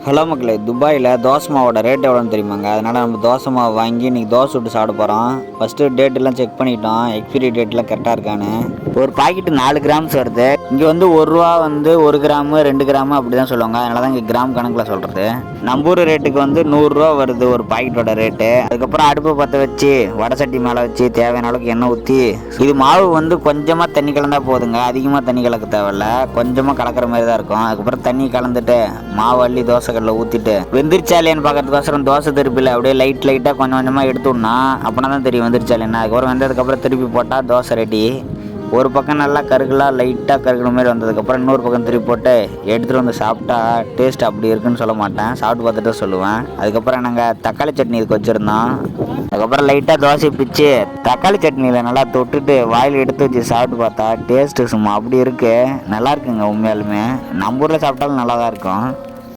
Hello மக்களே, துபாயில் தோசை மாவோட ரேட் எவ்வளோன்னு தெரியுமாங்க? அதனால் நம்ம தோசை மாவு வாங்கி இன்றைக்கி தோசை விட்டு சாப்பிட போகிறோம். ஃபஸ்ட்டு டேட்டெல்லாம் செக் பண்ணிட்டோம், எக்ஸ்பிரி டேட்லாம் கரெக்டாக இருக்கான்னு. ஒரு பாக்கெட்டு 4 கிராம்ஸ் வருது. இங்கே வந்து 1 ரூபா வந்து 1 கிராமு 2 கிராமு அப்படி தான் சொல்லுவாங்க. அதனால தான் இங்கே கிராம் கணக்கில் சொல்கிறது. நம்ம ஊர் ரேட்டுக்கு வந்து 100 ரூபா வருது ஒரு பாக்கெட்டோட ரேட்டு. அதுக்கப்புறம் அடுப்பை பற்ற வச்சு வடை சட்டி மேலே வச்சு தேவையான அளவுக்கு எண்ணெய் ஊற்றி, இது மாவு வந்து கொஞ்சமாக தண்ணி கலந்தால் போதுங்க, அதிகமாக தண்ணி கலக்க தேவையில்ல, கொஞ்சமாக கலக்கிற மாதிரி தான் இருக்கும். அதுக்கப்புறம் தண்ணி கலந்துட்டு மாவு அள்ளி தோசைக்கல்ல ஊற்றிட்டு வெந்திரிச்சாலேன்னு பார்க்கறதுக்கோசரம் தோசை திருப்பியில் அப்படியே லைட்டாக கொஞ்சம் கொஞ்சமாக எடுத்துடனா, அப்படின்னா தான் தெரியும் வெந்திரிச்சாலேன்னு. அதுக்கப்புறம் வெந்ததுக்கப்புறம் திருப்பி போட்டால் தோசை ரெடி. ஒரு பக்கம் நல்லா கருகலாக லைட்டாக கருகிற மாதிரி வந்ததுக்கப்புறம் இன்னொரு பக்கம் திருப்பி போட்டு எடுத்துகிட்டு வந்து சாப்பிட்டா டேஸ்ட் அப்படி இருக்குன்னு சொல்ல மாட்டேன், சாப்பிட்டு பார்த்துட்டு சொல்லுவேன். அதுக்கப்புறம் நாங்கள் தக்காளி சட்னி இதுக்கு வச்சுருந்தோம். அதுக்கப்புறம் லைட்டாக தோசை பிச்சு தக்காளி சட்னியில் நல்லா தொட்டுட்டு வாயில் எடுத்து வச்சு சாப்பிட்டு பார்த்தா டேஸ்ட்டு சும்மா அப்படி இருக்குது, நல்லா இருக்குங்க. உண்மையாலுமே நம்ம ஊரில் சாப்பிட்டாலும் நல்லா தான் இருக்கும்.